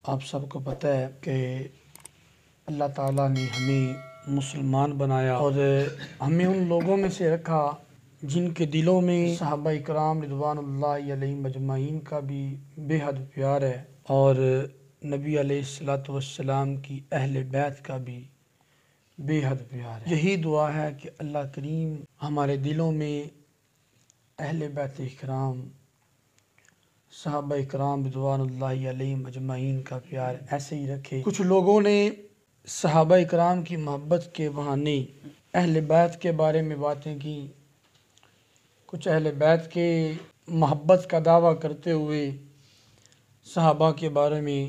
आप सबको पता है कि अल्लाह ताला ने हमें मुसलमान बनाया और हमें उन लोगों में से रखा जिनके दिलों में सहाबा इकराम रिज़वानुल्लाहि अलैहिम अजमाइन का भी बेहद प्यार है और नबी अलैहिस्सलातु वस्सलाम की अहले बैत का भी बेहद प्यार है। यही दुआ है कि अल्लाह करीम हमारे दिलों में अहले बैत इकराम सहाबा इकराम रिज़वानुल्लाहि अलैहिम अजमाइन का प्यार ऐसे ही रखे। कुछ लोगों ने सहाबा इकराम की मोहब्बत के बहाने अहले बैत के बारे में बातें की। कुछ अहले बैत के मोहब्बत का दावा करते हुए सहाबा के बारे में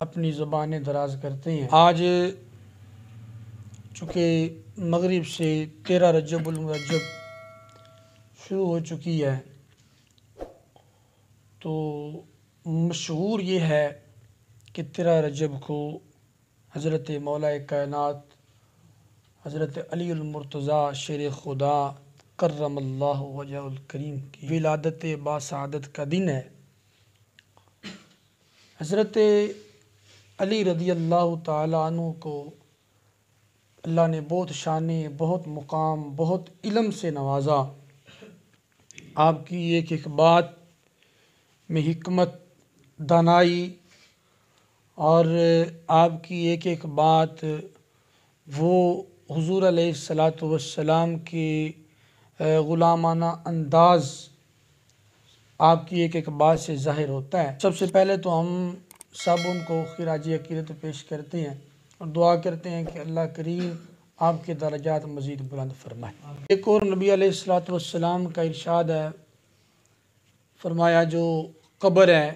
अपनी ज़बानें दराज करते हैं। आज चूँकि मगरिब से 13 रजबुल मुरज्जब शुरू हो चुकी है तो मशहूर ये है कि 13 रजब को हज़रत मौला कायनात हज़रत अलीउल मुर्तज़ा शेर खुदा कर्रमल्लाहु वजहुल करीम की विलादत बासआदत का दिन है। हज़रत अली रज़ी अल्लाह ताला अन्हु को अल्लाह ने बहुत शाने, बहुत मुकाम, बहुत इल्म से नवाजा। आपकी एक एक बात में हिकमत, दानाई और आपकी एक एक बात वो हुज़ूर अलैहिस्सलातु वस्सलाम के ग़ुलामाना अंदाज़ आपकी एक एक बात से ज़ाहिर होता है। सबसे पहले तो हम सब उनको खिराज अक़ीदत पेश करते हैं और दुआ करते हैं कि अल्लाह करीम आपके दरजात मज़ीद बुलंद फरमाए। एक और नबी अलैहिस्सलातु वस्सलाम का इरशाद है, फरमाया जो कब्र है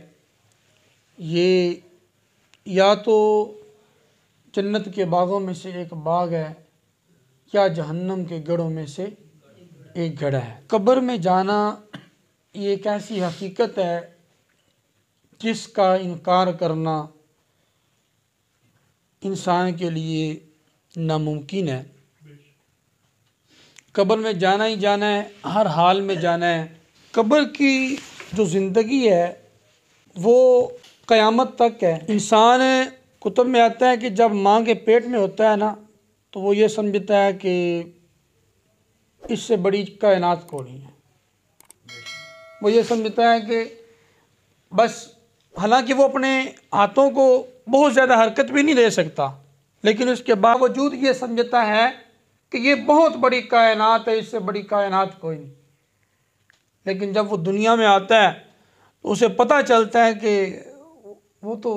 ये या तो जन्नत के बागों में से एक बाग है या जहन्नम के गढ़ों में से एक गढ़ है। कब्र में जाना ये एक ऐसी हकीकत है जिसका इनकार करना इंसान के लिए नामुमकिन है। कब्र में जाना ही जाना है, हर हाल में जाना है। कब्र की जो ज़िंदगी है वो क़यामत तक है। इंसान कुतुब में आता है कि जब माँ के पेट में होता है ना तो वो ये समझता है कि इससे बड़ी कायनात कोई नहीं है। वो ये समझता है कि बस, हालांकि वो अपने हाथों को बहुत ज़्यादा हरकत भी नहीं दे सकता, लेकिन उसके बावजूद ये समझता है कि ये बहुत बड़ी कायनात है, इससे बड़ी कायनात कोई नहीं। लेकिन जब वो दुनिया में आता है तो उसे पता चलता है कि वो तो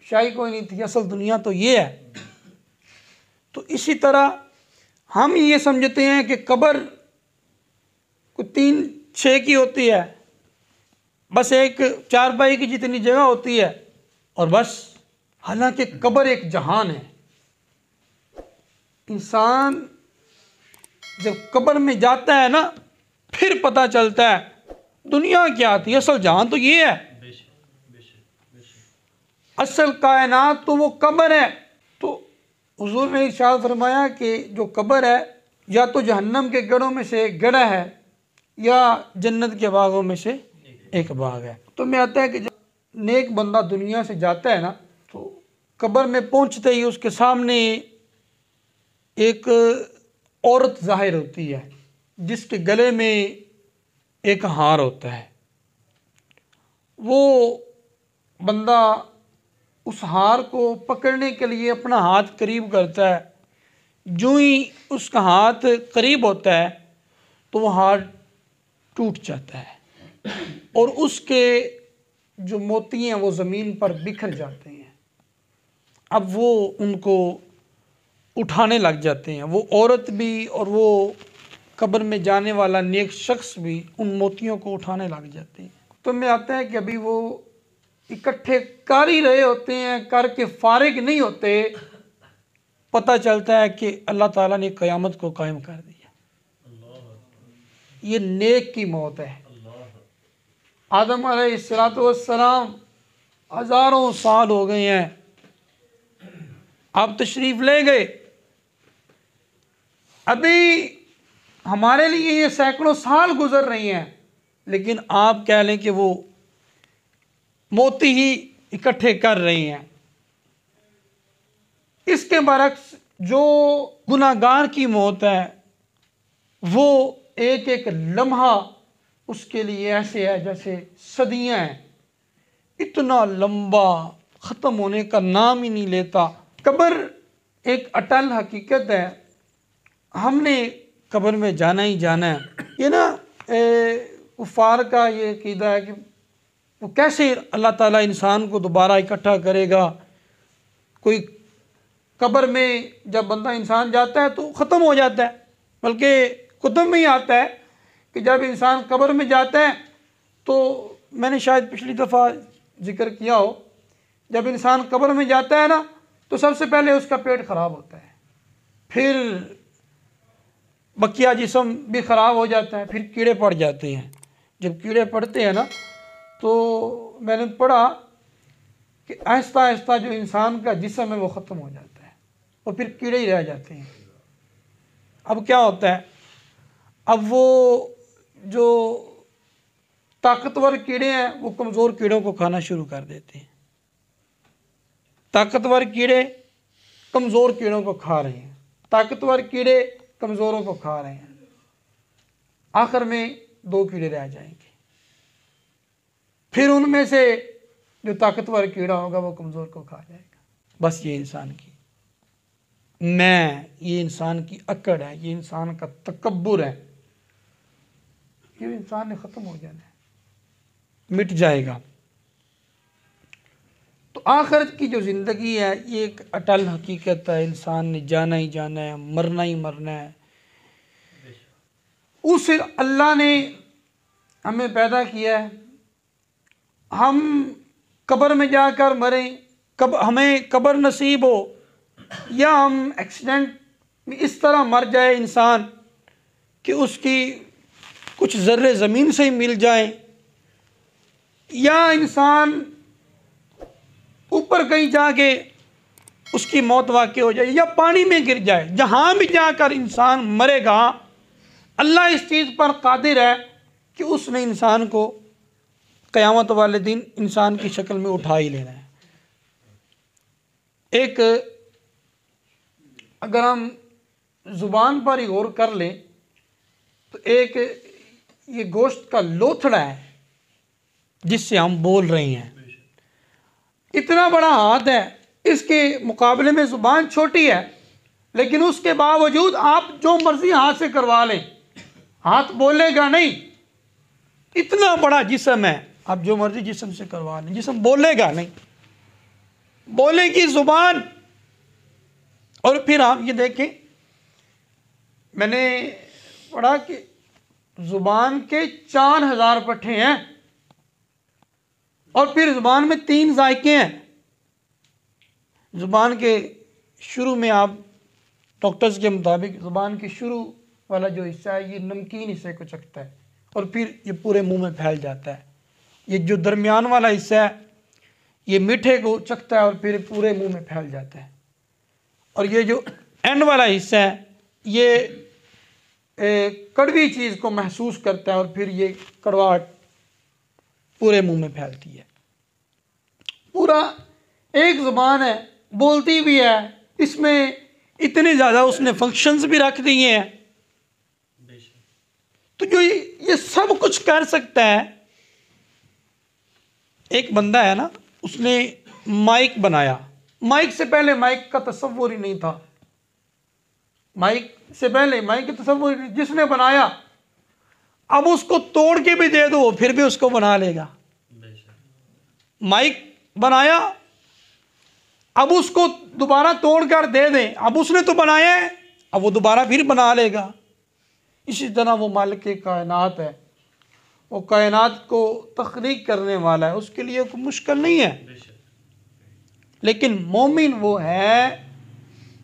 शायद कोई नहीं थी, असल दुनिया तो ये है। तो इसी तरह हम ये समझते हैं कि कब्र को 3-6 की होती है, बस एक चारपाई की जितनी जगह होती है और बस। हालांकि कब्र एक जहान है। इंसान जब कब्र में जाता है ना फिर पता चलता है दुनिया क्या थी, असल जहान तो ये है। असल कायनात तो वो कब्र है। तो हुजूर ने इरशाद फरमाया कि जो कब्र है या तो जहन्नम के गढ़ों में से एक गढ़ है या जन्नत के बागों में से एक बाग है। तो मैं आता है कि जब नेक बंदा दुनिया से जाता है ना तो कब्र में पहुंचते ही उसके सामने एक औरत ज़ाहिर होती है जिसके गले में एक हार होता है। वो बंदा उस हार को पकड़ने के लिए अपना हाथ करीब करता है। जो ही उसका हाथ करीब होता है तो वो हार टूट जाता है और उसके जो मोती हैं वो ज़मीन पर बिखर जाते हैं। अब वो उनको उठाने लग जाते हैं, वो औरत भी और वो कब्र में जाने वाला नेक शख्स भी उन मोतियों को उठाने लग जाते हैं। तो में आता है कि अभी वो इकट्ठे कर ही रहे होते हैं, करके फारिग नहीं होते, पता चलता है कि अल्लाह ताला ने क़यामत को कायम कर दिया। ये नेक की मौत है। आदम अलैहिस्सलातु वस्सलाम हज़ारों साल हो गए हैं, आप तशरीफ़ ले गए। अभी हमारे लिए ये सैकड़ों साल गुजर रही हैं, लेकिन आप कह लें कि वो मोती ही इकट्ठे कर रही हैं। इसके बरक्स जो गुनाहगार की मौत है वो एक एक लम्हा उसके लिए ऐसे है जैसे सदियां हैं, इतना लंबा, ख़त्म होने का नाम ही नहीं लेता। कब्र एक अटल हकीकत है, हमने कब्र में जाना ही जाना है। ये ना कुफार का ये अक़ीदा है कि वो कैसे अल्लाह ताला इंसान को दोबारा इकट्ठा करेगा। कोई कब्र में जब बंदा इंसान जाता है तो ख़त्म हो जाता है, बल्कि कुतुब में ही आता है कि जब इंसान कब्र में जाता है तो मैंने शायद पिछली दफ़ा जिक्र किया हो, जब इंसान कब्र में जाता है ना तो सबसे पहले उसका पेट ख़राब होता है, फिर बकिया जिस्म भी ख़राब हो जाता है, फिर कीड़े पड़ जाते हैं। जब कीड़े पड़ते हैं ना तो मैंने पढ़ा कि आहिस्ता आहिस्ता जो इंसान का जिस्म है वो ख़त्म हो जाता है और फिर कीड़े ही रह जाते हैं। अब क्या होता है, अब वो जो ताकतवर कीड़े हैं वो कमज़ोर कीड़ों को खाना शुरू कर देते हैं। ताकतवर कीड़े कमज़ोर कीड़ों को खा रहे हैं, ताकतवर कीड़े कमज़ोरों को खा रहे हैं। आखिर में 2 कीड़े रह जाएंगे, फिर उनमें से जो ताकतवर कीड़ा होगा वो कमज़ोर को खा जाएगा। बस ये इंसान की ये इंसान की अकड़ है, ये इंसान का तकब्बुर है, ये इंसान ने ख़त्म हो जाना है, मिट जाएगा। तो आखिरत की जो ज़िंदगी है ये एक अटल हकीकत है, इंसान ने जाना ही जाना है, मरना ही मरना है। उस अल्लाह ने हमें पैदा किया है, हम कब्र में जाकर मरें, हमें कब्र नसीब हो या हम एक्सीडेंट में इस तरह मर जाए इंसान कि उसकी कुछ ज़र्रे ज़मीन से ही मिल जाए, या इंसान ऊपर कहीं जाके उसकी मौत वाक़ई हो जाए, या पानी में गिर जाए, जहाँ भी जाकर इंसान मरेगा अल्लाह इस चीज़ पर कादिर है कि उसने इंसान को क़यामत वाले दिन इंसान की शक्ल में उठा ही लेना है। एक अगर हम ज़ुबान पर ही गौर कर लें तो एक ये गोश्त का लोथड़ा है जिससे हम बोल रहे हैं, इतना बड़ा हाथ है, इसके मुकाबले में ज़ुबान छोटी है, लेकिन उसके बावजूद आप जो मर्ज़ी हाथ से करवा लें, हाथ बोलेगा नहीं। इतना बड़ा जिस्म है, आप जो मर्ज़ी जिस्म से करवा लें, जिस्म बोलेगा नहीं, बोलेगी ज़ुबान। और फिर आप ये देखें, मैंने पढ़ा कि ज़ुबान के 4000 पट्टे हैं और फिर ज़ुबान में 3 जायके हैं। ज़ुबान के शुरू में आप डॉक्टर्स के मुताबिक ज़ुबान के शुरू वाला जो हिस्सा है ये नमकीन हिस्से को चखता है और फिर ये पूरे मुंह में फैल जाता है। ये जो दरमियान वाला हिस्सा है ये मीठे को चखता है और फिर पूरे मुंह में फैल जाता है, और ये जो एंड वाला हिस्सा है ये कड़वी चीज़ को महसूस करता है और फिर ये कड़वाहट पूरे मुंह में फैलती है। पूरा एक ज़ुबान है, बोलती भी है, इसमें इतने ज़्यादा उसने फंक्शंस भी रख दिए हैं। तो जो ये सब कुछ कर सकता है, एक बंदा है ना, उसने माइक बनाया। माइक से पहले माइक का तसव्वुर ही नहीं था, माइक से पहले माइक का तसव्वुर जिसने बनाया, अब उसको तोड़ के भी दे दो फिर भी उसको बना लेगा। माइक बनाया, अब उसको दोबारा तोड़ कर दे दें, अब उसने तो बनाया है, अब वो दोबारा फिर बना लेगा। इसी तरह वो मालिक कायनात है, वो कायनात को तख्लीक करने वाला है, उसके लिए कोई मुश्किल नहीं है। लेकिन मोमिन वो है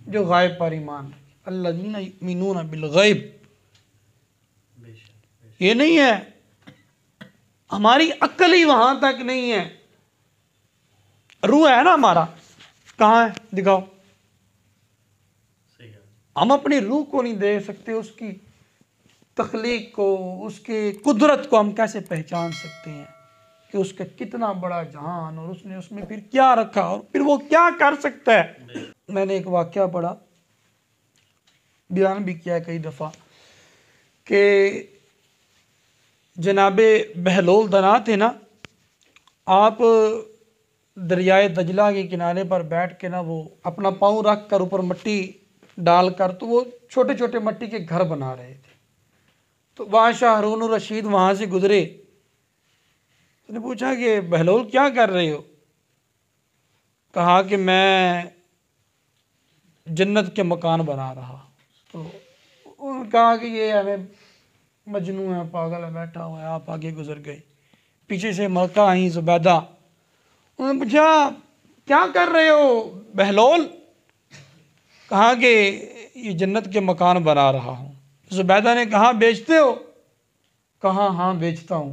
जो गायब पर ईमान, अल्लज़ीना युमिनूना बिल गैब। ये नहीं है, हमारी अक्ल ही वहाँ तक नहीं है। रूह है ना हमारा, कहाँ है दिखाओ। हम अपनी रूह को नहीं देख सकते, उसकी तख्लीक को, उसकी कुदरत को हम कैसे पहचान सकते हैं कि उसका कितना बड़ा जहान और उसने उसमें फिर क्या रखा और फिर वो क्या कर सकता है। मैंने एक वाक़या पढ़ा, बयान भी किया कई दफ़ा, कि जनाबे बहलोल दना थे ना, आप दरियाए दजला के किनारे पर बैठ के ना वो अपना पाँव रख कर ऊपर मिट्टी डाल कर तो वो छोटे छोटे मिट्टी के घर बना रहे थे। तो बादशाह हारून रशीद वहाँ से गुजरे, उसने पूछा कि बहलोल क्या कर रहे हो? कहा कि मैं जन्नत के मकान बना रहा। तो उन्होंने कहा कि ये हमें मजनू है, पागल है, बैठा हुआ है। आप आगे गुजर गए, पीछे से मलका आई जुबैदा। उन्होंने पूछा क्या कर रहे हो बहलोल? कहा कि ये जन्नत के मकान बना रहा हूँ। जुबैदा ने कहा बेचते हो? कहा हाँ बेचता हूँ।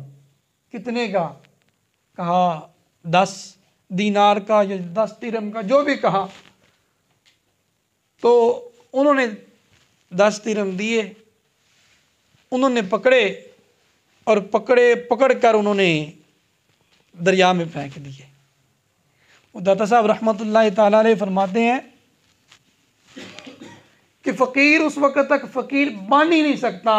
कितने का? कहा 10 दीनार का या 10 दिरहम का, जो भी कहा। तो उन्होंने 10 दिरहम दिए, उन्होंने पकड़े और पकड़ कर उन्होंने दरिया में फेंक दिए। दाता साहब रहमतुल्लाह ताला अलैह फरमाते हैं कि फ़कीर उस वक़्त तक फ़कीर बन ही नहीं सकता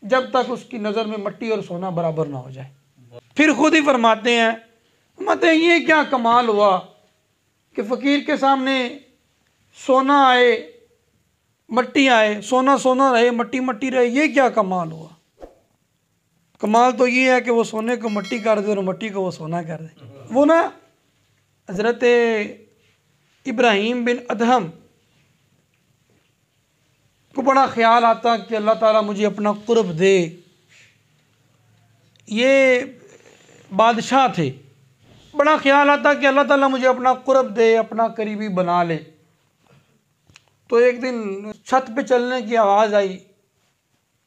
जब तक उसकी नज़र में मिट्टी और सोना बराबर ना हो जाए। फिर खुद ही फरमाते हैं ये क्या कमाल हुआ कि फ़कीर के सामने सोना आए मट्टी आए, सोना सोना रहे मट्टी मट्टी रहे, ये क्या कमाल हुआ? कमाल तो ये है कि वो सोने को मट्टी कर दे और मट्टी को वो सोना कर दे। वो ना हज़रत इब्राहीम बिन अदहम को बड़ा ख्याल आता कि अल्लाह ताला मुझे अपना कुर्ब दे। ये बादशाह थे, बड़ा ख्याल आता कि अल्लाह ताला मुझे अपना कुर्ब दे, अपना करीबी बना ले। तो एक दिन छत पे चलने की आवाज़ आई,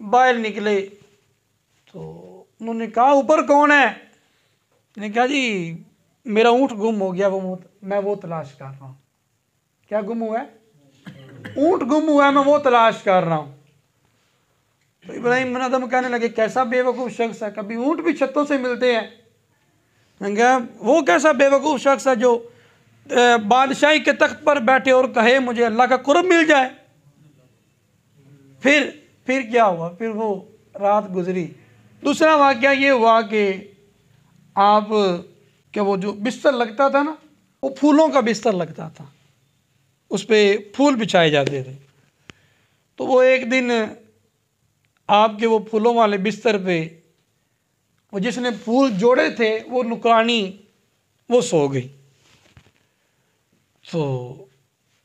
बाहर निकले तो उन्होंने कहा ऊपर कौन है? ने कहा जी मेरा ऊँट गुम हो गया, मैं वो तलाश कर रहा हूँ। क्या गुम हुआ है? ऊँट गुम हुआ है, मैं वो तलाश कर रहा हूँ। तो इब्राहीम बिन अदहम कहने लगे कैसा बेवकूफ़ शख्स है, कभी ऊँट भी छतों से मिलते हैं? क्या वो कैसा बेवकूफ़ शख्स है जो बादशाही के तख्त पर बैठे और कहे मुझे अल्लाह का कुर्ब मिल जाए। फिर क्या हुआ? फिर वो रात गुजरी। दूसरा वाक़या ये हुआ कि आप क्या वो जो बिस्तर लगता था ना, वो फूलों का बिस्तर लगता था, उस पर फूल बिछाए जाते थे। तो वो एक दिन आपके वो फूलों वाले बिस्तर पे वो जिसने फूल जोड़े थे वो नुकरानी वो सो गई। तो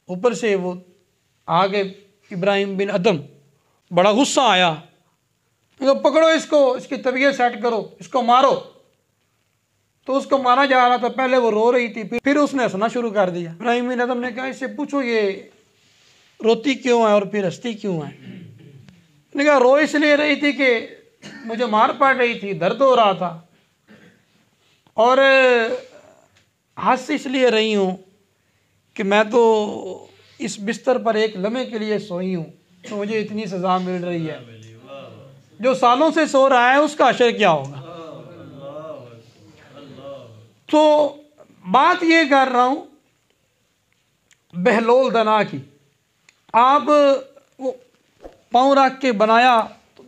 ऊपर से वो आ गए इब्राहीम बिन अदहम, बड़ा गुस्सा आया, तो पकड़ो इसको, इसकी तबीयत सेट करो, इसको मारो। तो उसको मारा जा रहा था, पहले वो रो रही थी, फिर उसने हंसना शुरू कर दिया। इब्राहीम बिन अदहम ने कहा इससे पूछो ये रोती क्यों है और फिर हंसती क्यों है? उसने कहा रो इसलिए रही थी कि मुझे मार पड़ रही थी, दर्द हो रहा था, और हंस इसलिए रही हूँ कि मैं तो इस बिस्तर पर एक लम्हे के लिए सोई हूँ तो मुझे इतनी सज़ा मिल रही है, जो सालों से सो रहा है उसका अशर क्या होगा। तो बात ये कर रहा हूँ बहलोल दना की। आप वो पाँव रख के बनाया,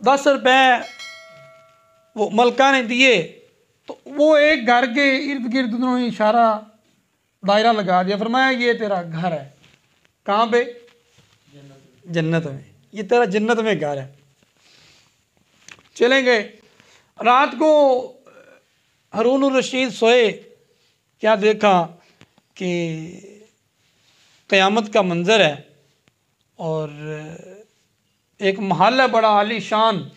10 रुपये वो मलका ने दिए, तो वो एक घर के इर्द गिर्द उन्होंने इशारा दायरा लगा दिया, फरमाया ये तेरा घर है। कहाँ पे? जन्नत में। ये तेरा जन्नत में घर है। चले गए। रात को हारून रशीद सोए, क्या देखा कि क़यामत का मंज़र है और एक महल है बड़ा आलीशान,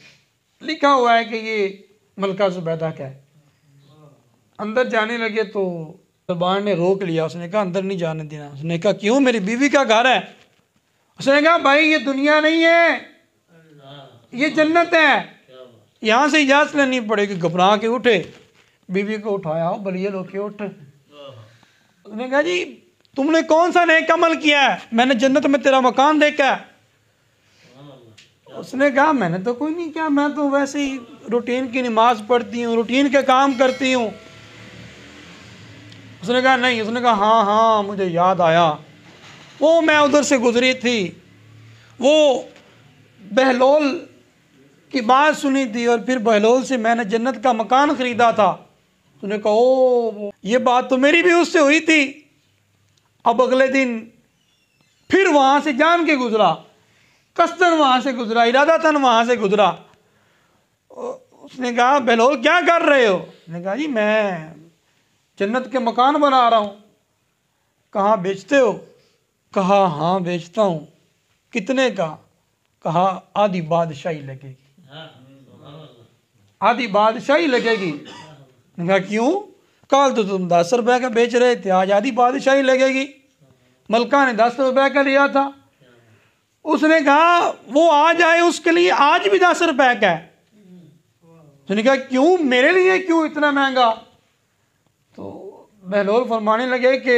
लिखा हुआ है कि ये मलका ज़ुबैदा का है। अंदर जाने लगे तो दरबार ने रोक लिया, उसने कहा अंदर नहीं जाने देना। उसने कहा क्यों? मेरी बीवी का घर है। उसने कहा भाई ये दुनिया नहीं है, ये जन्नत है, यहाँ से इजाज़त लेनी पड़ेगी। घबरा के उठे, बीवी को उठाया, हो बलिए लोके उठ। उसने कहा जी तुमने कौन सा नेक अमल किया है? मैंने जन्नत में तेरा मकान देखा है। उसने कहा मैंने तो कोई नहीं किया, मैं तो वैसे ही रूटीन की नमाज पढ़ती हूँ, रूटीन के काम करती हूँ। उसने कहा नहीं। उसने कहा हाँ हाँ मुझे याद आया, वो मैं उधर से गुजरी थी, वो बहलोल की बात सुनी थी और फिर बहलोल से मैंने जन्नत का मकान ख़रीदा था। तूने कहा ओ ये बात तो मेरी भी उससे हुई थी। अब अगले दिन फिर वहाँ से जान के गुजरा, कसदन वहाँ से गुजरा, इरादतन वहाँ से गुजरा। उसने कहा बहलोल क्या कर रहे हो? उसने कहा जी मैं जन्नत के मकान बना रहा हूँ। कहाँ बेचते हो? कहा हाँ बेचता हूँ। कितने का? कहा आधी बादशाही लगेगी, आधी बादशाही लगेगी। कहा क्यों? कल तो तुम 10 रुपए का बेच रहे थे, आज आधी बादशाही लगेगी। मलका ने 10 रुपए का लिया था। उसने कहा वो आज आए उसके लिए आज भी 10 रुपए का है। उसने कहा क्यों, मेरे लिए क्यों इतना महंगा? तो बहलोल फरमाने लगे कि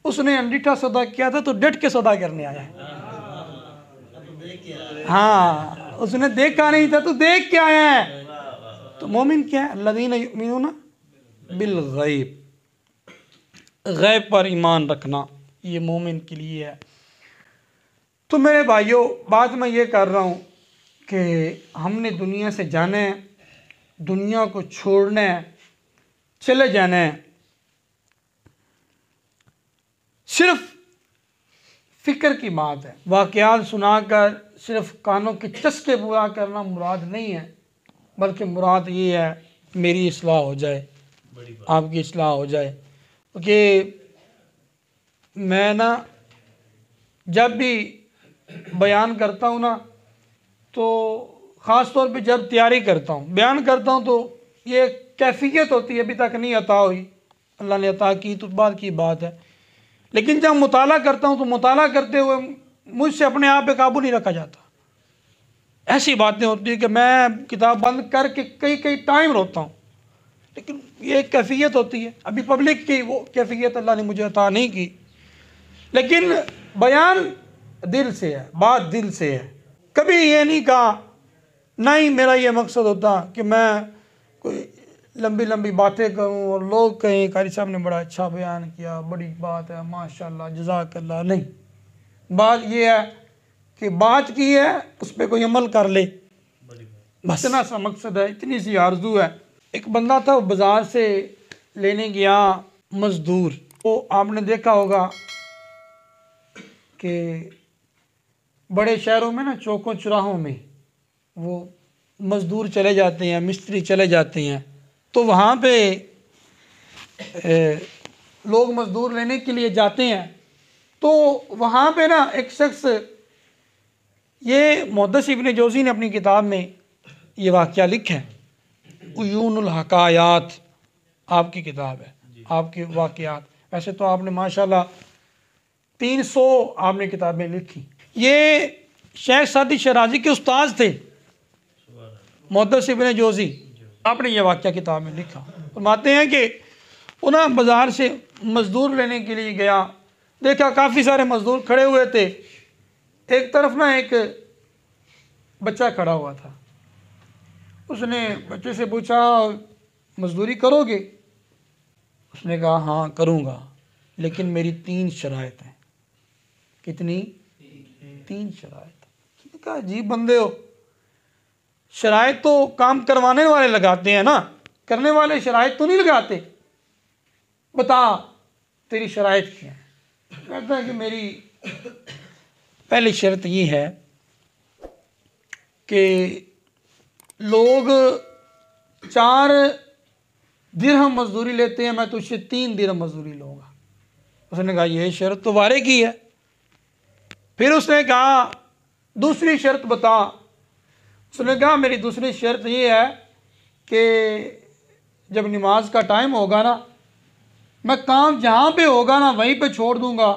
उसने अंगीठा सौदा किया था तो डट के सौदा करने आया है। हाँ उसने देखा नहीं था तो देख के आया है। तो मोमिन क्या है? अल्लज़ीना युमिनूना बिल गैब, गैब पर ईमान रखना ये मोमिन के लिए है। तो मेरे भाइयों बात मैं ये कर रहा हूँ कि हमने दुनिया से जाना है, दुनिया को छोड़ना है, चले जाना है। सिर्फ फ़िक्र की बात है, वाक़यात सुनाकर सिर्फ कानों के चस्के पूरा करना मुराद नहीं है, बल्कि मुराद ये है मेरी इस्लाह हो जाए, आपकी इस्लाह हो जाए। क्योंकि मैं ना जब भी बयान करता हूँ ना, तो ख़ास तौर पे जब तैयारी करता हूँ, बयान करता हूँ, तो ये कैफियत होती है, अभी तक नहीं अता हुई, अल्लाह ने अता की तो बाद की बात है। लेकिन जब मुताला करता हूँ तो मुताला करते हुए मुझसे अपने आप पे काबू नहीं रखा जाता। ऐसी बातें होती है कि मैं किताब बंद करके कई कई टाइम रोता हूँ। लेकिन ये एक कैफियत होती है, अभी पब्लिक की वो कैफियत अल्लाह ने मुझे अता नहीं की। लेकिन बयान दिल से है, बात दिल से है। कभी ये नहीं कहा, नहीं मेरा ये मकसद होता कि मैं कोई लंबी लंबी बातें करूं और लोग कहें कारी साहब ने बड़ा अच्छा बयान किया, बड़ी बात है, माशाल्लाह जज़ाकल्लाह। नहीं, बात ये है कि बात की है उस पर कोई अमल कर ले, बस इतना सा मकसद है, इतनी सी आरजू है। एक बंदा था, बाज़ार से लेने गया मज़दूर। वो आपने देखा होगा कि बड़े शहरों में ना चौकों चौराहों में वो मज़दूर चले जाते हैं, मिस्त्री चले जाते हैं, तो वहाँ पे लोग मज़दूर लेने के लिए जाते हैं। तो वहाँ पे ना एक शख्स, ये मुहद्दिस इब्न जोज़ी ने अपनी किताब में ये वाक़या लिखा है, उयूनुल हकायात आपकी किताब है, आपके वाक़यात। वैसे तो आपने माशाल्लाह 300 आपने किताबें लिखी। ये शेख सादी शराजी के उस्ताद थे मुहद्दिस इब्न जोज़ी, आपने ये वाक़या किताब में लिखा। फरमाते हैं कि उन्हें बाज़ार से मज़दूर लेने के लिए गया, देखा काफ़ी सारे मज़दूर खड़े हुए थे। एक तरफ ना एक बच्चा खड़ा हुआ था। उसने बच्चे से पूछा मज़दूरी करोगे? उसने कहा हाँ करूँगा, लेकिन मेरी 3 शराइत हैं। कितनी? 3 शराइत। उसने कहा अजीब बंदे हो, शराइत तो काम करवाने वाले लगाते हैं ना, करने वाले शराइत तो नहीं लगाते, बता तेरी शराइत क्या है? कहता है कि मेरी पहली शर्त ये है कि लोग 4 दिरहम मजदूरी लेते हैं, मैं तुझसे 3 दिरहम मजदूरी लूँगा। उसने कहा ये शर्त तो वारे की है। फिर उसने कहा दूसरी शर्त बता। उसने कहा मेरी दूसरी शर्त ये है कि जब नमाज का टाइम होगा ना, मैं काम जहाँ पे होगा ना वहीं पे छोड़ दूँगा,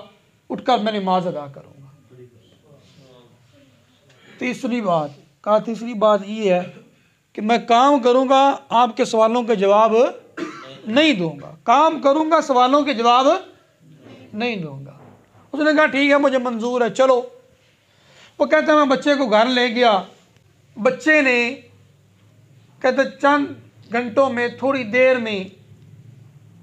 उठकर मैं नमाज अदा करूँगा। तीसरी बात कहा, तीसरी बात ये है कि मैं काम करूँगा, आपके सवालों के जवाब नहीं दूँगा, काम करूँगा, सवालों के जवाब नहीं दूँगा। उसने कहा ठीक है मुझे मंजूर है, चलो। वो कहता है मैं बच्चे को घर ले गया। बच्चे ने कहते चंद घंटों में, थोड़ी देर में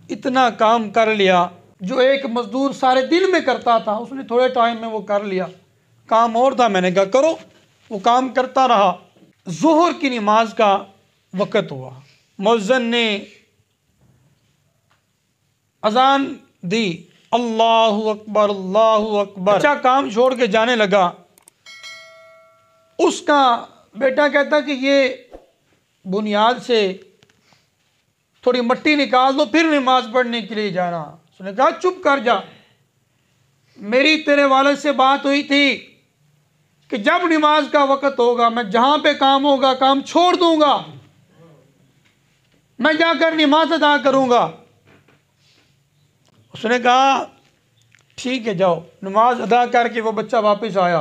इतना काम कर लिया जो एक मजदूर सारे दिन में करता था उसने थोड़े टाइम में वो कर लिया। काम और था, मैंने कहा करो, वो काम करता रहा। ज़ोहर की नमाज का वक़्त हुआ, मुअज्जिन ने अजान दी, अल्लाहु अकबर अल्लाहु अकबर। बच्चा काम छोड़ के जाने लगा। उसका बेटा कहता कि ये बुनियाद से थोड़ी मट्टी निकाल दो, फिर नमाज पढ़ने के लिए जाना। उसने कहा चुप कर जा, मेरी तेरे वालिद से बात हुई थी कि जब नमाज का वक़्त होगा मैं जहाँ पे काम होगा काम छोड़ दूंगा, मैं जाकर नमाज अदा करूँगा। उसने कहा ठीक है जाओ। नमाज अदा करके वो बच्चा वापस आया,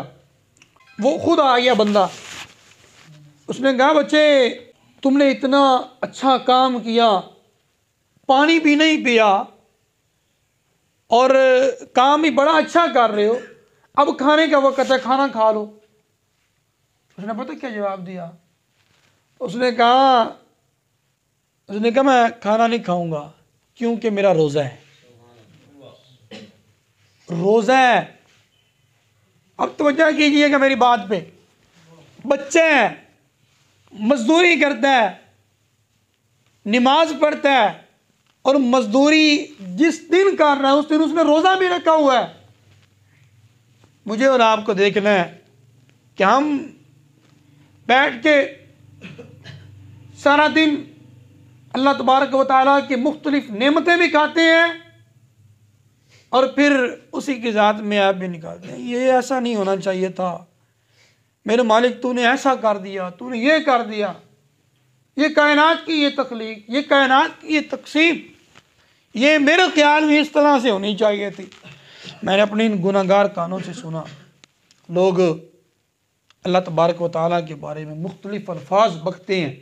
वो खुद आ गया बंदा। उसने कहा बच्चे तुमने इतना अच्छा काम किया, पानी भी नहीं पिया और काम भी बड़ा अच्छा कर रहे हो, अब खाने का वक़्त है, खाना खा लो। उसने पता क्या जवाब दिया? उसने कहा मैं खाना नहीं खाऊंगा क्योंकि मेरा रोज़ा है, रोज़ा है। अब तवज्जो कीजिएगा मेरी बात पे। बच्चे हैं, मजदूरी करता है, नमाज पढ़ता है और मजदूरी जिस दिन कर रहा है उस दिन उसने रोज़ा भी रखा हुआ है। मुझे और आपको देखना है कि हम बैठ के सारा दिन अल्लाह तबारक व तआला की मुख्तलिफ नेमतें भी खाते हैं और फिर उसी की ज़ात में ऐब भी निकालते हैं। ये ऐसा नहीं होना चाहिए था, मेरे मालिक तूने ऐसा कर दिया, तूने ये कर दिया। ये कायनात की ये तख्लीक, ये कायनात की ये तकसीम, ये मेरे ख्याल में इस तरह से होनी चाहिए थी। मैंने अपने इन गुनाहगार कानों से सुना लोग अल्लाह तबारक व तआला के बारे में मुख्तलिफ अल्फाज बकते हैं,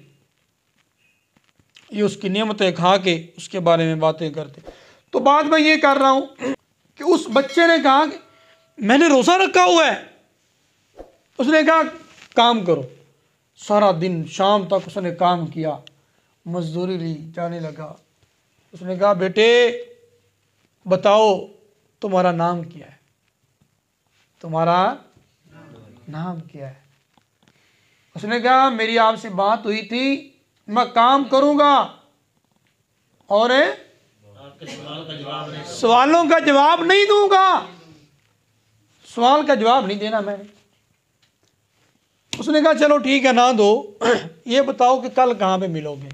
ये उसकी नेमतें खा के उसके बारे में बातें करते। तो बात मैं ये कर रहा हूँ कि उस बच्चे ने कहा कि मैंने रोज़ा रखा हुआ है। उसने कहा काम करो। सारा दिन शाम तक उसने काम किया, मजदूरी ली, जाने लगा। उसने कहा बेटे बताओ तुम्हारा नाम क्या है, तुम्हारा नाम क्या है? उसने कहा मेरी आपसे बात हुई थी, मैं काम करूंगा और सवालों का जवाब नहीं दूंगा, सवाल का जवाब नहीं देना मैंने। उसने कहा चलो ठीक है ना दो, ये बताओ कि कल कहाँ पे मिलोगे?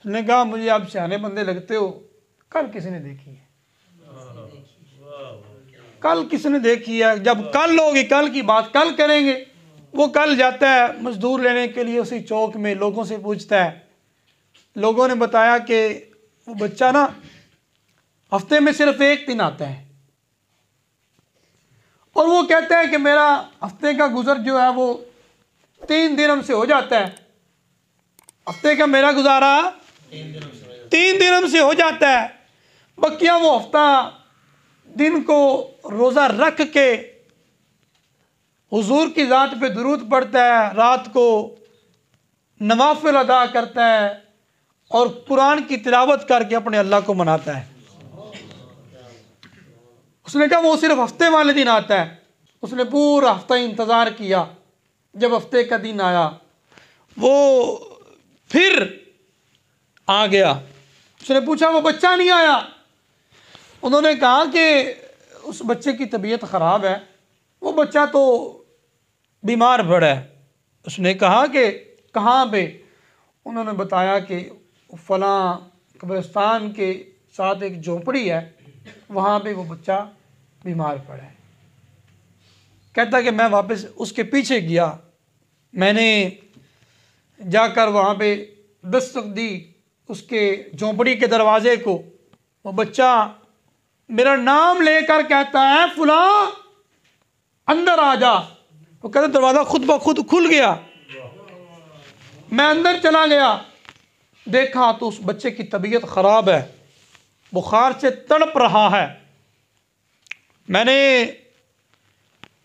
उसने कहा मुझे आप सियाने बंदे लगते हो, कल किसने देखी है, कल किसने देखी है? जब कल होगी कल की बात कल करेंगे। वो कल जाता है मजदूर लेने के लिए उसी चौक में, लोगों से पूछता है। लोगों ने बताया कि वो बच्चा ना हफ्ते में सिर्फ एक दिन आता है और वो कहता है कि मेरा हफ्ते का गुजर जो है वो 3 दिरहम से हो जाता है, हफ्ते का मेरा गुजारा 3 दिरहम से हो जाता है। बकिया वो हफ्ता दिन को रोज़ा रख के हुजूर की ज़ात पे दुरूद पढ़ता है, रात को नवाफिल अदा करता है और कुरान की तिलावत करके अपने अल्लाह को मनाता है। उसने कहा वो सिर्फ हफ्ते वाले दिन आता है। उसने पूरा हफ्ता इंतज़ार किया, जब हफ्ते का दिन आया वो फिर आ गया। उसने पूछा वो बच्चा नहीं आया? उन्होंने कहा कि उस बच्चे की तबीयत ख़राब है, वो बच्चा तो बीमार पड़ा है। उसने कहा कि कहाँ पे? उन्होंने बताया कि फ़लाँ कब्रिस्तान के साथ एक झोंपड़ी है, वहाँ पे वो बच्चा बीमार पड़ा है। कहता कि मैं वापस उसके पीछे गया, मैंने जाकर वहाँ पे दस्तक दी उसके झोंपड़ी के दरवाजे को। वो बच्चा मेरा नाम लेकर कहता है फलां अंदर आ जा। वो कहते दरवाज़ा खुद ब खुद खुल गया। मैं अंदर चला गया, देखा तो उस बच्चे की तबीयत ख़राब है, बुखार से तड़प रहा है। मैंने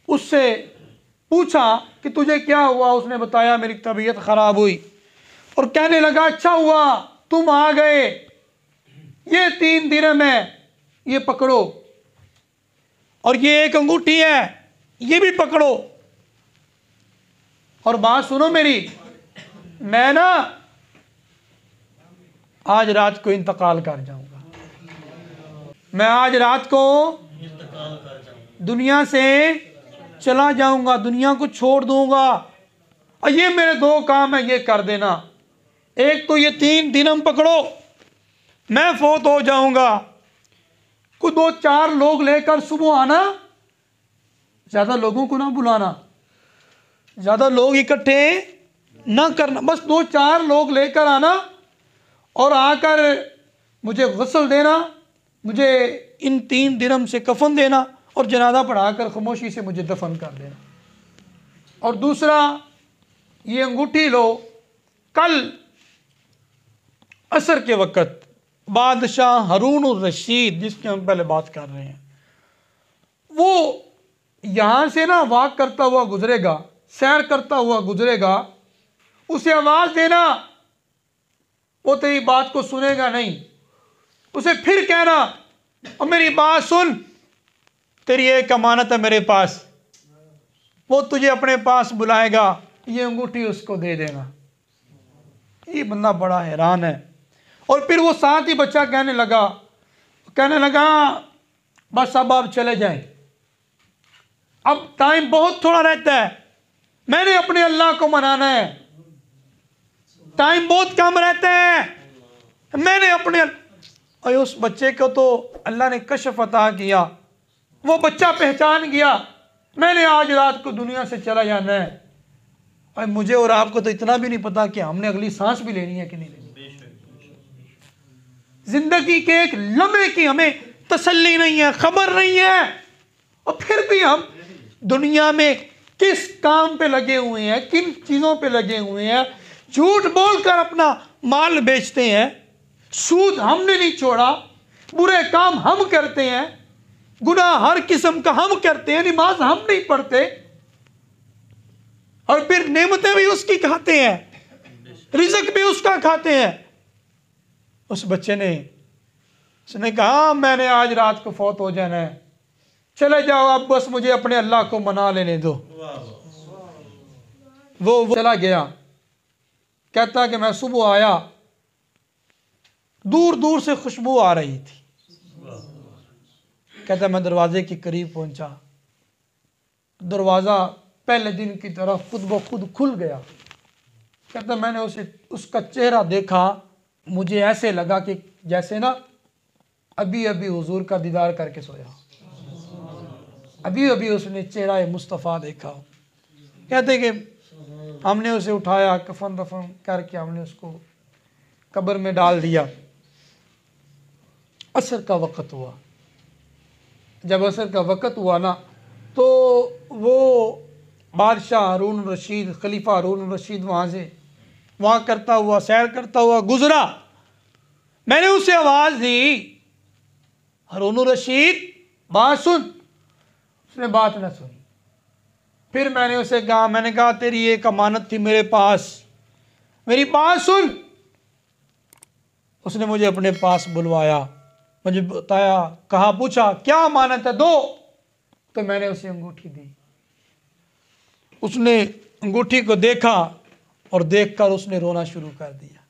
उससे पूछा कि तुझे क्या हुआ? उसने बताया मेरी तबीयत ख़राब हुई और कहने लगा अच्छा हुआ तुम आ गए, ये 3 दिरहम है, ये पकड़ो, और ये एक अंगूठी है, ये भी पकड़ो। और बात सुनो मेरी, मैं ना आज रात को इंतकाल कर जाऊंगा, मैं आज रात को दुनिया से चला जाऊंगा, दुनिया को छोड़ दूंगा, और ये मेरे दो काम है, ये कर देना। एक तो ये 3 दिरहम पकड़ो, मैं फौत हो जाऊंगा, कुछ 2-4 लोग लेकर सुबह आना, ज्यादा लोगों को ना बुलाना, ज्यादा लोग इकट्ठे ना करना, बस 2-4 लोग लेकर आना, और आकर मुझे गुस्ल देना, मुझे इन 3 दिरहम से कफन देना, और जनाजा पढ़ाकर खामोशी से मुझे दफन कर देना। और दूसरा, ये अंगूठी लो, कल असर के वक़्त बादशाह हारून अर रशीद, जिसकी हम पहले बात कर रहे हैं, वो यहाँ से ना वॉक करता हुआ गुजरेगा, सैर करता हुआ गुजरेगा, उसे आवाज़ देना, वो तेरी बात को सुनेगा नहीं, उसे फिर कहना, और मेरी बात सुन, तेरी एक अमानत है मेरे पास, वो तुझे अपने पास बुलाएगा, ये अंगूठी उसको दे देना। ये बंदा बड़ा हैरान है। और फिर वो साथ ही बच्चा कहने लगा बस अब आप चले जाएं, अब टाइम बहुत थोड़ा रहता है, मैंने अपने अल्लाह को मनाना है, टाइम बहुत कम रहता है, मैंने अपने। और उस बच्चे को तो अल्लाह ने कशफ अता किया, वो बच्चा पहचान गया, मैंने आज रात को दुनिया से चला जाना है। और मुझे और आपको तो इतना भी नहीं पता कि हमने अगली सांस भी लेनी है कि नहीं लेनी। जिंदगी के एक लम्हे की हमें तसल्ली नहीं है, खबर नहीं है, और फिर भी हम दुनिया में किस काम पे लगे हुए हैं, किन चीज़ों पे लगे हुए हैं। झूठ बोलकर अपना माल बेचते हैं, सूद हमने नहीं छोड़ा, बुरे काम हम करते हैं, गुनाह हर किस्म का हम करते हैं, नमाज हम नहीं पढ़ते, और फिर नेमतें भी उसकी खाते हैं, रिज़्क भी उसका खाते हैं। उस बच्चे ने उसने कहा मैंने आज रात को फौत हो जाना है, चले जाओ, अब बस मुझे अपने अल्लाह को मना लेने दो। वो चला गया, कहता कि मैं सुबह आया, दूर दूर से खुशबू आ रही थी, कहता मैं दरवाजे के करीब पहुंचा, दरवाज़ा पहले दिन की तरह खुद ब खुद खुल गया। कहता मैंने उसका चेहरा देखा, मुझे ऐसे लगा कि जैसे ना अभी अभी हुजूर का दीदार करके सोया, अभी अभी उसने चेहरा मुस्तफ़ा देखा। कहते कि हमने उसे उठाया, कफन दफन करके हमने उसको कब्र में डाल दिया। असर का वक़्त हुआ, जब असर का वक़्त हुआ ना, तो वो बादशाह हारून रशीद, खलीफा हारून रशीद वहाँ से वहाँ करता हुआ, सैर करता हुआ गुजरा। मैंने उसे आवाज़ दी, हारून रशीद बात सुन, उसने बात न सुनी। फिर मैंने उसे कहा, मैंने कहा तेरी एक अमानत थी मेरे पास, मेरी बात सुन। उसने मुझे अपने पास बुलवाया, मुझे बताया, कहा, पूछा क्या अमानत है, दो। तो मैंने उसे अंगूठी दी। उसने अंगूठी को देखा और देखकर उसने रोना शुरू कर दिया,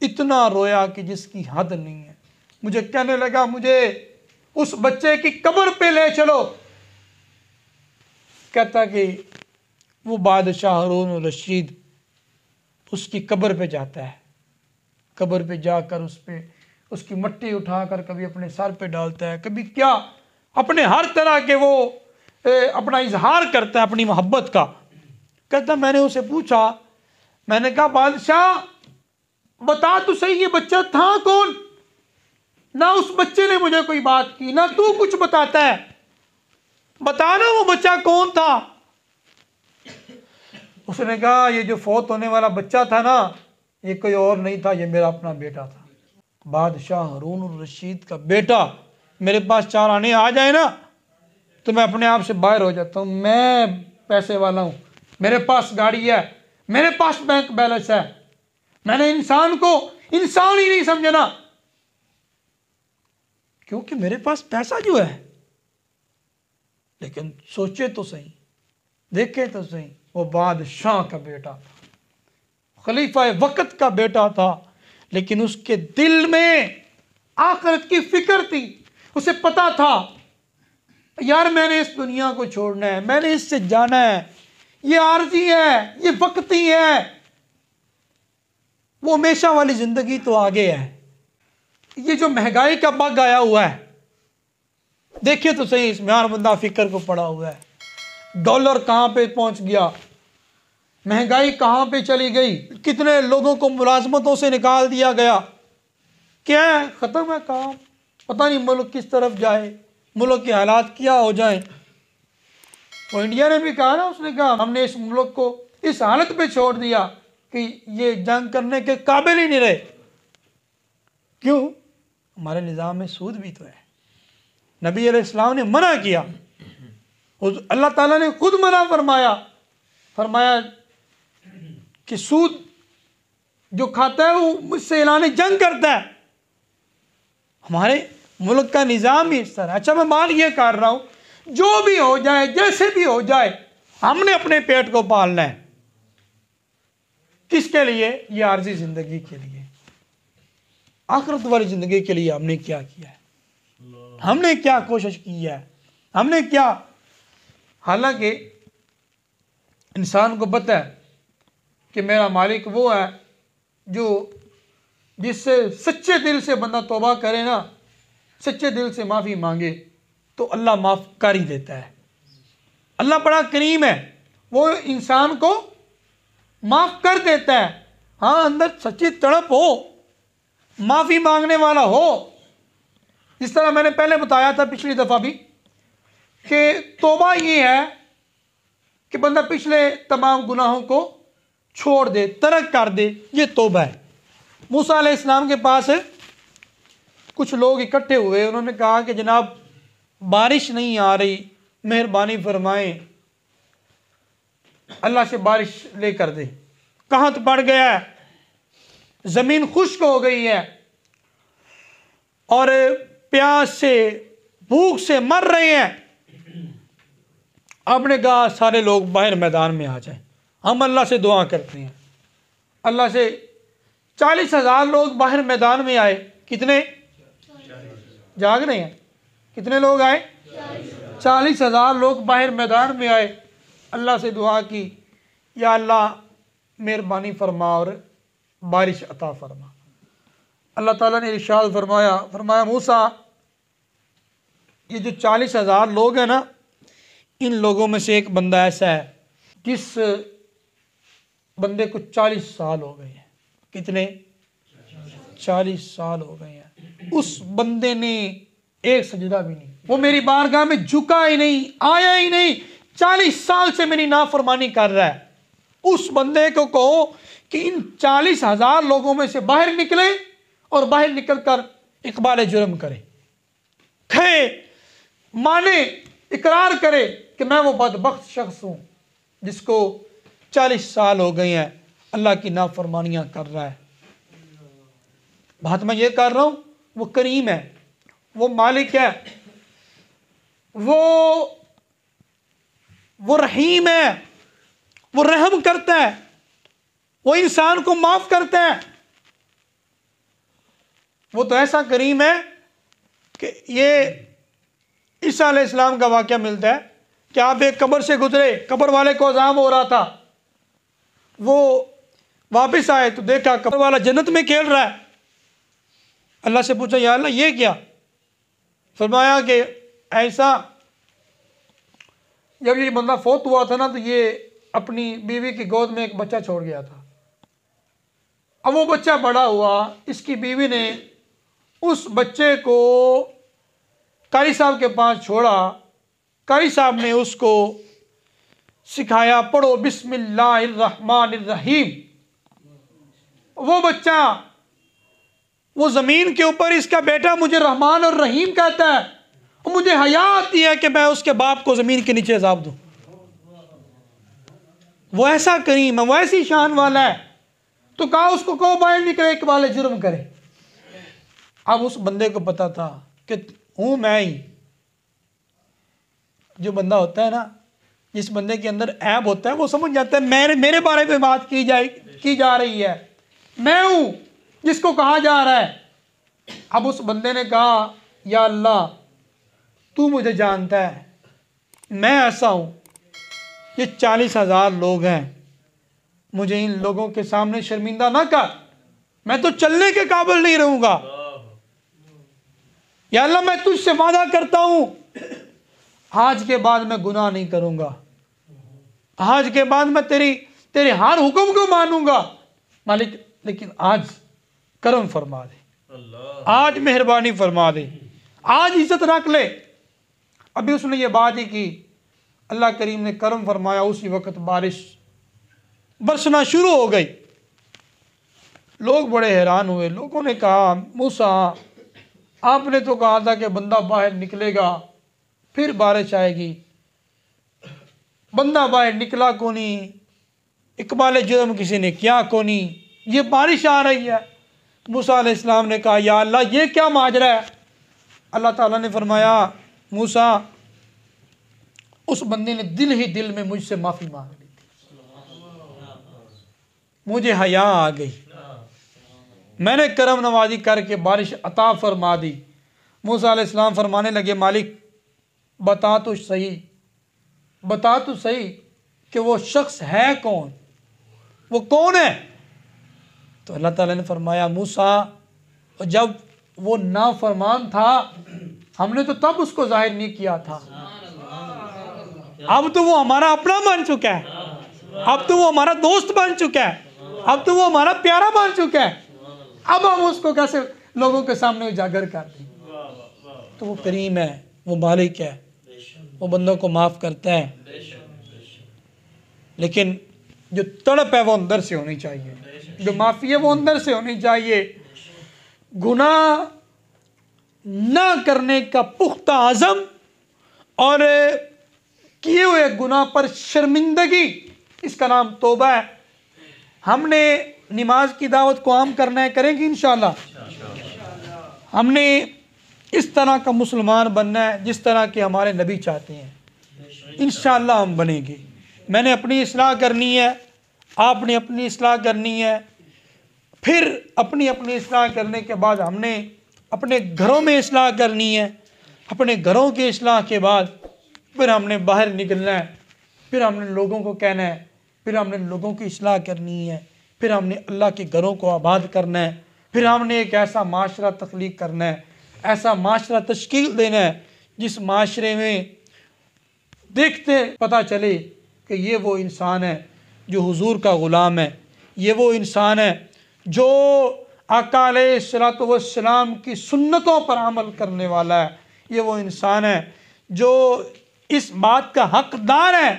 इतना रोया कि जिसकी हद नहीं है। मुझे कहने लगा मुझे उस बच्चे की कब्र पे ले चलो। कहता कि वो बादशाह हारून रशीद उसकी कब्र पे जाता है, कब्र पे जाकर उस पे उसकी मट्टी उठाकर कभी अपने सर पे डालता है, कभी क्या, अपने हर तरह के वो अपना इजहार करता है अपनी मोहब्बत का। कहता मैंने उसे पूछा, मैंने कहा बादशाह बता तो सही ये बच्चा था कौन? ना उस बच्चे ने मुझे कोई बात की, ना तू कुछ बताता है, बताना वो बच्चा कौन था। उसने कहा ये जो फौत होने वाला बच्चा था ना, ये कोई और नहीं था, ये मेरा अपना बेटा था। बादशाह हारून रशीद का बेटा मेरे पास 4 आने आ जाए ना तो मैं अपने आप से बाहर हो जाता हूँ। मैं पैसे वाला हूँ, मेरे पास गाड़ी है, मेरे पास बैंक बैलेंस है, मैंने इंसान को इंसान ही नहीं समझना। क्योंकि मेरे पास पैसा जो है। लेकिन सोचे तो सही, देखे तो सही, वो बादशाह का बेटा था, खलीफा वक्त का बेटा था, लेकिन उसके दिल में आखिरत की फिक्र थी। उसे पता था यार मैंने इस दुनिया को छोड़ना है, मैंने इससे जाना है, ये आरजी है, ये वक्ती है, वो हमेशा वाली जिंदगी तो आगे है। ये जो महंगाई का बग आया हुआ है, देखिए तो सही, इसमें हर बंदा फिक्र को पड़ा हुआ है। डॉलर कहां पे पहुंच गया, महंगाई कहां पे चली गई, कितने लोगों को मुलाजमतों से निकाल दिया गया, क्या है, खत्म है काम, पता नहीं मुल्क किस तरफ जाए, मुल्क के हालात क्या हो जाए। तो इंडिया ने भी कहा ना, उसने कहा हमने इस मुल्क को इस हालत पे छोड़ दिया कि ये जंग करने के काबिल ही नहीं रहे। क्यों? हमारे निज़ाम में सूद भी तो है। नबी अलैहिस्सलाम ने मना किया, अल्लाह ताला ने खुद मना फरमाया कि सूद जो खाता है वो मुझसे ऐलान जंग करता है। हमारे मुल्क का निज़ाम ही इस तरह। अच्छा, मैं मान ये कर रहा हूँ, जो भी हो जाए, जैसे भी हो जाए, हमने अपने पेट को पालना है। किसके लिए? ये आर्जी जिंदगी के लिए। आखिरत वाली जिंदगी के लिए हमने क्या किया है, हमने क्या कोशिश की है, हमने क्या। हालांकि इंसान को पता है कि मेरा मालिक वो है जो जिससे सच्चे दिल से बंदा तौबा करे ना, सच्चे दिल से माफ़ी मांगे तो अल्लाह माफ़ कर ही देता है। अल्लाह बड़ा करीम है, वो इंसान को माफ़ कर देता है। हाँ, अंदर सच्ची तड़प हो, माफ़ी मांगने वाला हो। जिस तरह मैंने पहले बताया था पिछली दफ़ा भी कि तौबा ये है कि बंदा पिछले तमाम गुनाहों को छोड़ दे, तर्क कर दे, ये तौबा है। मूसा अलैहिस्सलाम के पास कुछ लोग इकट्ठे हुए, उन्होंने कहा कि जनाब बारिश नहीं आ रही, मेहरबानी फरमाएं, अल्लाह से बारिश लेकर दे। कहाँ तो पड़ गया है, ज़मीन खुश्क हो गई है और प्यास से भूख से मर रहे हैं। आपने कहा सारे लोग बाहर मैदान में आ जाएं, हम अल्लाह से दुआ करते हैं। अल्लाह से 40,000 लोग बाहर मैदान में आए। कितने जाग रहे हैं? कितने लोग आए? 40,000 लोग बाहर मैदान में आए। अल्लाह से दुआ की, या अल्लाह मेहरबानी फरमा और बारिश अता फरमा। अल्लाह ताला ने इरशाद फरमाया मूसा, ये जो 40,000 लोग हैं ना, इन लोगों में से एक बंदा ऐसा है जिस बंदे को 40 साल हो गए हैं। कितने? 40 साल हो गए हैं। उस बंदे ने एक सजदा भी नहीं, वो मेरी बारगाह में झुका ही नहीं, आया ही नहीं, 40 साल से मेरी नाफरमानी कर रहा है। उस बंदे को कहो कि इन 40,000 लोगों में से बाहर निकले और बाहर निकलकर इकबाल जुर्म करे, कहे, माने, इकरार करे कि मैं वो बदबख्त शख्स हूं जिसको 40 साल हो गए हैं अल्लाह की नाफरमानियां कर रहा है। बात मैं ये कर रहा हूं, वो करीम है, वो मालिक है, वो रहीम है, वो रहम करता है, वो इंसान को माफ करता है। वो तो ऐसा करीम है कि ये ईसा अलैहिस्सलाम का वाक़या मिलता है कि आप एक कब्र से गुजरे, कब्र वाले को अज़ाब हो रहा था, वो वापस आए तो देखा कब्र वाला जन्नत में खेल रहा है। अल्लाह से पूछा, या अल्लाह ये क्या? फरमाया कि ऐसा, जब ये बंदा फौत हुआ था ना, तो ये अपनी बीवी की गोद में एक बच्चा छोड़ गया था। अब वो बच्चा बड़ा हुआ, इसकी बीवी ने उस बच्चे को कारी साहब के पास छोड़ा। कारी साहब ने उसको सिखाया, पढ़ो बिस्मिल्लाहिर्रहमानिर्रहीम। वो बच्चा, वो ज़मीन के ऊपर इसका बेटा मुझे रहमान और रहीम कहता है, और मुझे हया आती है कि मैं उसके बाप को ज़मीन के नीचे अज़ाब दूँ। वो ऐसा करीम है, वो ऐसी शान वाला है। तो कहा उसको कहो बाहर निकले, इकबाल जुर्म करे। अब उस बंदे को पता था कि हूँ मैं ही। जो बंदा होता है ना, जिस बंदे के अंदर ऐब होता है, वो समझ जाता है मेरे बारे में बात की जा रही है, मैं हूँ जिसको कहा जा रहा है। अब उस बंदे ने कहा, या अल्लाह तू मुझे जानता है, मैं ऐसा हूँ, ये 40,000 लोग हैं, मुझे इन लोगों के सामने शर्मिंदा ना कर, मैं तो चलने के काबिल नहीं रहूंगा। या अल्लाह मैं तुझसे वादा करता हूं, आज के बाद मैं गुनाह नहीं करूंगा, आज के बाद मैं तेरे हर हुक्म को मानूंगा मालिक, लेकिन आज करम फरमा दे, आज मेहरबानी फरमा दे, आज इज्जत रख ले। अभी उसने ये बात ही की, अल्लाह करीम ने करम फरमाया, उसी वक्त बारिश बरसना शुरू हो गई। लोग बड़े हैरान हुए। लोगों ने कहा, मूसा आपने तो कहा था कि बंदा बाहर निकलेगा फिर बारिश आएगी, बंदा बाहर निकला को नहीं, इकबाल जुर्म किसी ने किया को नहीं, ये बारिश आ रही है। मूसा अलैहिस्सलाम ने कहा, या अल्लाह ये क्या माजरा है। अल्लाह ताला ने फरमाया, मूसा उस बंदे ने दिल ही दिल में मुझसे माफ़ी मांग ली थी, मुझे हया आ गई, मैंने करम नवाजी करके बारिश अता फरमा दी। मूसा अलैहिस्सलाम फरमाने लगे, मालिक बता तो सही, बता तो सही कि वो शख्स है कौन, वो कौन है। तो अल्लाह ताला ने फरमाया, मूसा जब वो नाफरमान था हमने तो तब उसको जाहिर नहीं किया था, अब तो वो हमारा अपना बन चुका है, अब तो वो हमारा दोस्त बन चुका है, अब तो वो हमारा प्यारा बन चुका है, अब हम उसको कैसे लोगों के सामने उजागर कर दें। तो वो करीम है, वो मालिक है, वो बंदों को माफ़ करता है, लेकिन जो तड़प है वो अंदर से होनी चाहिए, जो माफ़ी है वो अंदर से होनी चाहिए। गुनाह ना करने का पुख्ता आज़म और किए हुए गुनाह पर शर्मिंदगी, इसका नाम तौबा है। हमने नमाज की दावत को आम करना है, करेंगे इंशाअल्लाह। हमने इस तरह का मुसलमान बनना है जिस तरह के हमारे नबी चाहते हैं, इंशाअल्लाह हम बनेंगे। मैंने अपनी इस्लाह करनी है, आपने अपनी इस्लाह करनी है, फिर अपनी अपनी इस्लाह करने के बाद हमने अपने घरों में इस्लाह करनी है, अपने घरों के इस्लाह के बाद फिर हमने बाहर निकलना है, फिर हमने लोगों को कहना है, फिर हमने लोगों की इस्लाह करनी है, फिर हमने अल्लाह के घरों को आबाद करना है, फिर हमने एक ऐसा माशरा तख्लीक करना है, ऐसा माशरा तश्कील देना है जिस माशरे में देखते पता चले कि ये वो इंसान है जो हुजूर का ग़ुलाम है, ये वो इंसान है जो आका अलैहिस्सलातु वस्सलाम की सुन्नतों पर अमल करने वाला है, ये वो इंसान है जो इस बात का हकदार है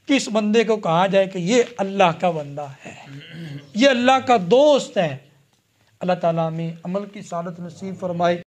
कि इस बंदे को कहा जाए कि ये अल्लाह का बंदा है, ये अल्लाह का दोस्त है। अल्लाह ताला हमें अमल की सादत नसीब फरमाए।